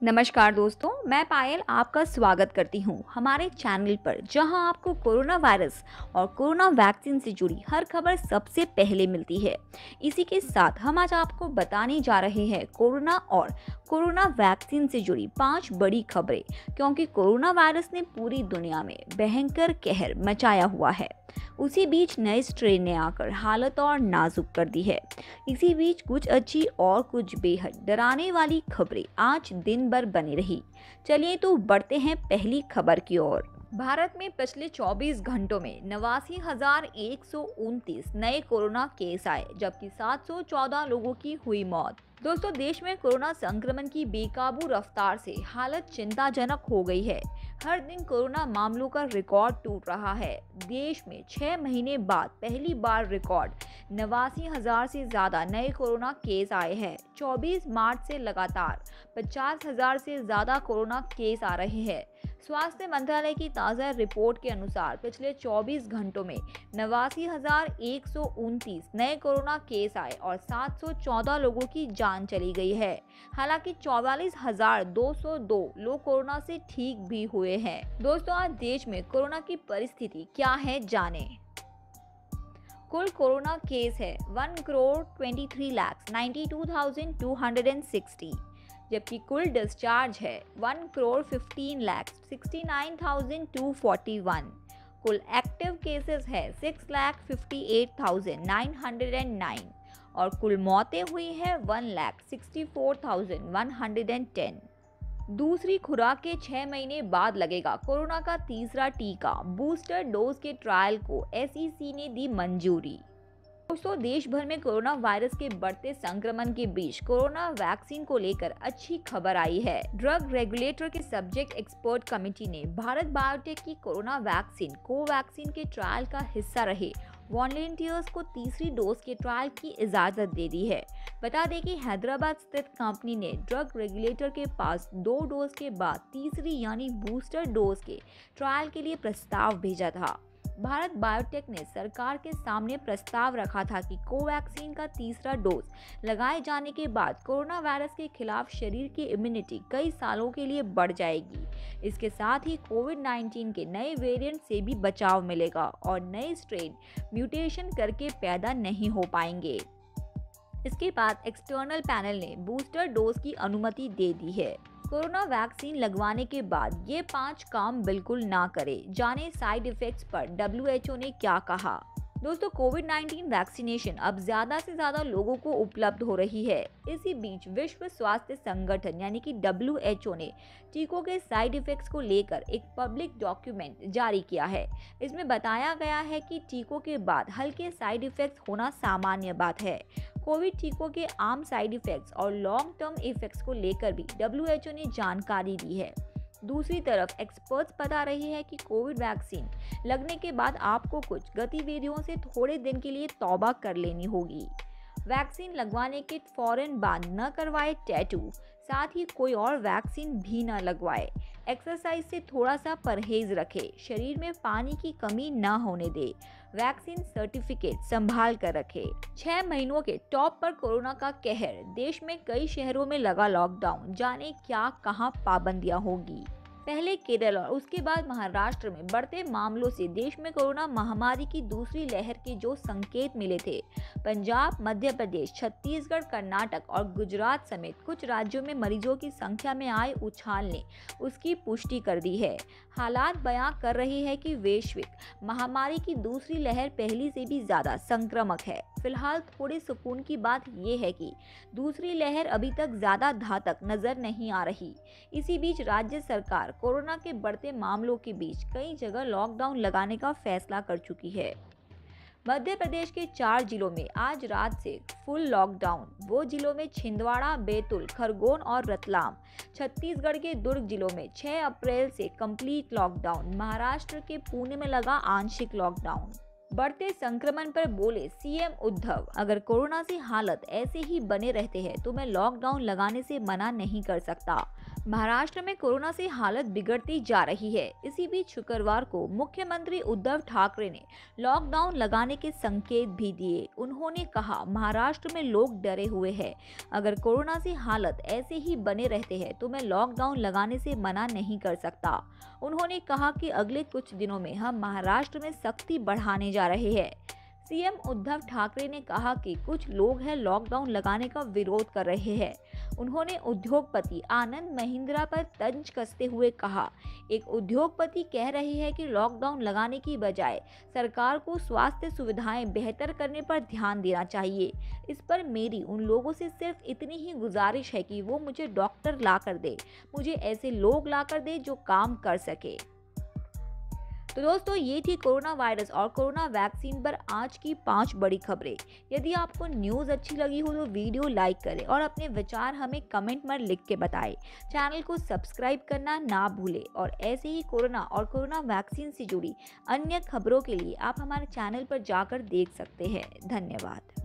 नमस्कार दोस्तों, मैं पायल आपका स्वागत करती हूँ हमारे चैनल पर, जहां आपको कोरोना वायरस और कोरोना वैक्सीन से जुड़ी हर खबर सबसे पहले मिलती है। इसी के साथ हम आज आपको बताने जा रहे हैं कोरोना और कोरोना वैक्सीन से जुड़ी 5 बड़ी खबरें, क्योंकि कोरोना वायरस ने पूरी दुनिया में भयंकर कहर मचाया हुआ है। उसी बीच नए स्ट्रेन ने आकर हालत और नाजुक कर दी है। इसी बीच कुछ अच्छी और कुछ बेहद डराने वाली खबरें आज दिन भर बनी रही। चलिए तो बढ़ते हैं पहली खबर की ओर। भारत में पिछले 24 घंटों में 89,129 नए कोरोना केस आए, जबकि 714 लोगों की हुई मौत। दोस्तों, देश में कोरोना संक्रमण की बेकाबू रफ्तार से हालत चिंताजनक हो गई है। हर दिन कोरोना मामलों का रिकॉर्ड टूट रहा है। देश में 6 महीने बाद पहली बार रिकॉर्ड 89,000 से ज्यादा नए कोरोना केस आए हैं। 24 मार्च से लगातार 50,000 से ज्यादा कोरोना केस आ रहे हैं। स्वास्थ्य मंत्रालय की ताज़ा रिपोर्ट के अनुसार पिछले 24 घंटों में 89,129 नए कोरोना केस आए और 714 लोगों की जान चली गई है। हालांकि 44,202 लोग कोरोना से ठीक भी हुए हैं। दोस्तों, आज देश में कोरोना की परिस्थिति क्या है जानें। कुल कोरोना केस है 1,23,92,260, जबकि कुल डिस्चार्ज है 1,15,69,241। कुल एक्टिव केसेस है 6,58,909 और कुल मौतें हुई है 1,64,110। दूसरी खुराक के 6 महीने बाद लगेगा कोरोना का तीसरा टीका। बूस्टर डोज के ट्रायल को एसईसी ने दी मंजूरी। दोस्तों, देश भर में कोरोना वायरस के बढ़ते संक्रमण के बीच कोरोना वैक्सीन को लेकर अच्छी खबर आई है। ड्रग रेगुलेटर के सब्जेक्ट एक्सपर्ट कमेटी ने भारत बायोटेक की कोरोना वैक्सीन कोवैक्सीन के ट्रायल का हिस्सा रहे वॉलंटियर्स को तीसरी डोज के ट्रायल की इजाजत दे दी है। बता दें कि हैदराबाद स्थित कंपनी ने ड्रग रेगुलेटर के पास 2 डोज के बाद तीसरी यानी बूस्टर डोज के ट्रायल के लिए प्रस्ताव भेजा था। भारत बायोटेक ने सरकार के सामने प्रस्ताव रखा था कि कोवैक्सीन का तीसरा डोज लगाए जाने के बाद कोरोना वायरस के खिलाफ शरीर की इम्यूनिटी कई सालों के लिए बढ़ जाएगी। इसके साथ ही कोविड-19 के नए वेरिएंट से भी बचाव मिलेगा और नए स्ट्रेन म्यूटेशन करके पैदा नहीं हो पाएंगे। इसके बाद एक्सटर्नल पैनल ने बूस्टर डोज की अनुमति दे दी है। कोरोना वैक्सीन लगवाने के बाद ये 5 काम बिल्कुल ना करें। जाने साइड इफेक्ट्स पर डब्ल्यूएचओ ने क्या कहा। दोस्तों, कोविड-19 वैक्सीनेशन अब ज्यादा से ज्यादा लोगों को उपलब्ध हो रही है। इसी बीच विश्व स्वास्थ्य संगठन यानी कि डब्ल्यूएचओ ने टीकों के साइड इफेक्ट्स को लेकर एक पब्लिक डॉक्यूमेंट जारी किया है। इसमें बताया गया है कि टीकों के बाद हल्के साइड इफेक्ट्स होना सामान्य बात है। कोविड टीकों के आम साइड इफेक्ट्स और लॉन्ग टर्म इफेक्ट्स को लेकर भी डब्ल्यूएचओ ने जानकारी दी है। दूसरी तरफ एक्सपर्ट्स बता रहे हैं कि कोविड वैक्सीन लगने के बाद आपको कुछ गतिविधियों से थोड़े दिन के लिए तौबा कर लेनी होगी। वैक्सीन लगवाने के फौरन बाद न करवाए टैटू, साथ ही कोई और वैक्सीन भी न लगवाए। एक्सरसाइज से थोड़ा सा परहेज रखे। शरीर में पानी की कमी न होने दे। वैक्सीन सर्टिफिकेट संभाल कर रखे। 6 महीनों के टॉप पर कोरोना का कहर। देश में कई शहरों में लगा लॉकडाउन। जाने क्या कहां पाबंदियां होगी। पहले केरल और उसके बाद महाराष्ट्र में बढ़ते मामलों से देश में कोरोना महामारी की दूसरी लहर के जो संकेत मिले थे, पंजाब, मध्य प्रदेश, छत्तीसगढ़, कर्नाटक और गुजरात समेत कुछ राज्यों में मरीजों की संख्या में आए उछाल ने उसकी पुष्टि कर दी है। हालात बयां कर रहे हैं कि वैश्विक महामारी की दूसरी लहर पहली से भी ज्यादा संक्रामक है। फिलहाल थोड़े सुकून की बात यह है कि दूसरी लहर अभी तक ज्यादा घातक नजर नहीं आ रही। इसी बीच राज्य सरकार कोरोना के बढ़ते मामलों के बीच कई जगह लॉकडाउन लगाने का फैसला कर चुकी है। मध्य प्रदेश के 4 जिलों में आज रात से फुल लॉकडाउन। वो जिलों में छिंदवाड़ा, बैतूल, खरगोन और रतलाम। छत्तीसगढ़ के दुर्ग जिलों में 6 अप्रैल से कंप्लीट लॉकडाउन। महाराष्ट्र के पुणे में लगा आंशिक लॉकडाउन। बढ़ते संक्रमण पर बोले सीएम उद्धव, अगर कोरोना से हालत ऐसे ही बने रहते हैं तो मैं लॉकडाउन लगाने से मना नहीं कर सकता। महाराष्ट्र में कोरोना से हालत बिगड़ती जा रही है। इसी बीच शुक्रवार को मुख्यमंत्री उद्धव ठाकरे ने लॉकडाउन लगाने के संकेत भी दिए। उन्होंने कहा, महाराष्ट्र में लोग डरे हुए हैं। अगर कोरोना से हालत ऐसे ही बने रहते हैं तो मैं लॉकडाउन लगाने से मना नहीं कर सकता। उन्होंने कहा कि अगले कुछ दिनों में हम महाराष्ट्र में सख्ती बढ़ाने जा रहे हैं। सीएम उद्धव ठाकरे ने कहा कि कुछ लोग हैं लॉकडाउन लगाने का विरोध कर रहे हैं। उन्होंने उद्योगपति आनंद महिंद्रा पर तंज कसते हुए कहा, एक उद्योगपति कह रहे हैं कि लॉकडाउन लगाने की बजाय सरकार को स्वास्थ्य सुविधाएं बेहतर करने पर ध्यान देना चाहिए। इस पर मेरी उन लोगों से सिर्फ इतनी ही गुजारिश है कि वो मुझे डॉक्टर ला कर दे, मुझे ऐसे लोग ला कर दे जो काम कर सके। तो दोस्तों, ये थी कोरोना वायरस और कोरोना वैक्सीन पर आज की 5 बड़ी खबरें। यदि आपको न्यूज़ अच्छी लगी हो तो वीडियो लाइक करें और अपने विचार हमें कमेंट में लिख के बताएं। चैनल को सब्सक्राइब करना ना भूलें और ऐसे ही कोरोना और कोरोना वैक्सीन से जुड़ी अन्य खबरों के लिए आप हमारे चैनल पर जाकर देख सकते हैं। धन्यवाद।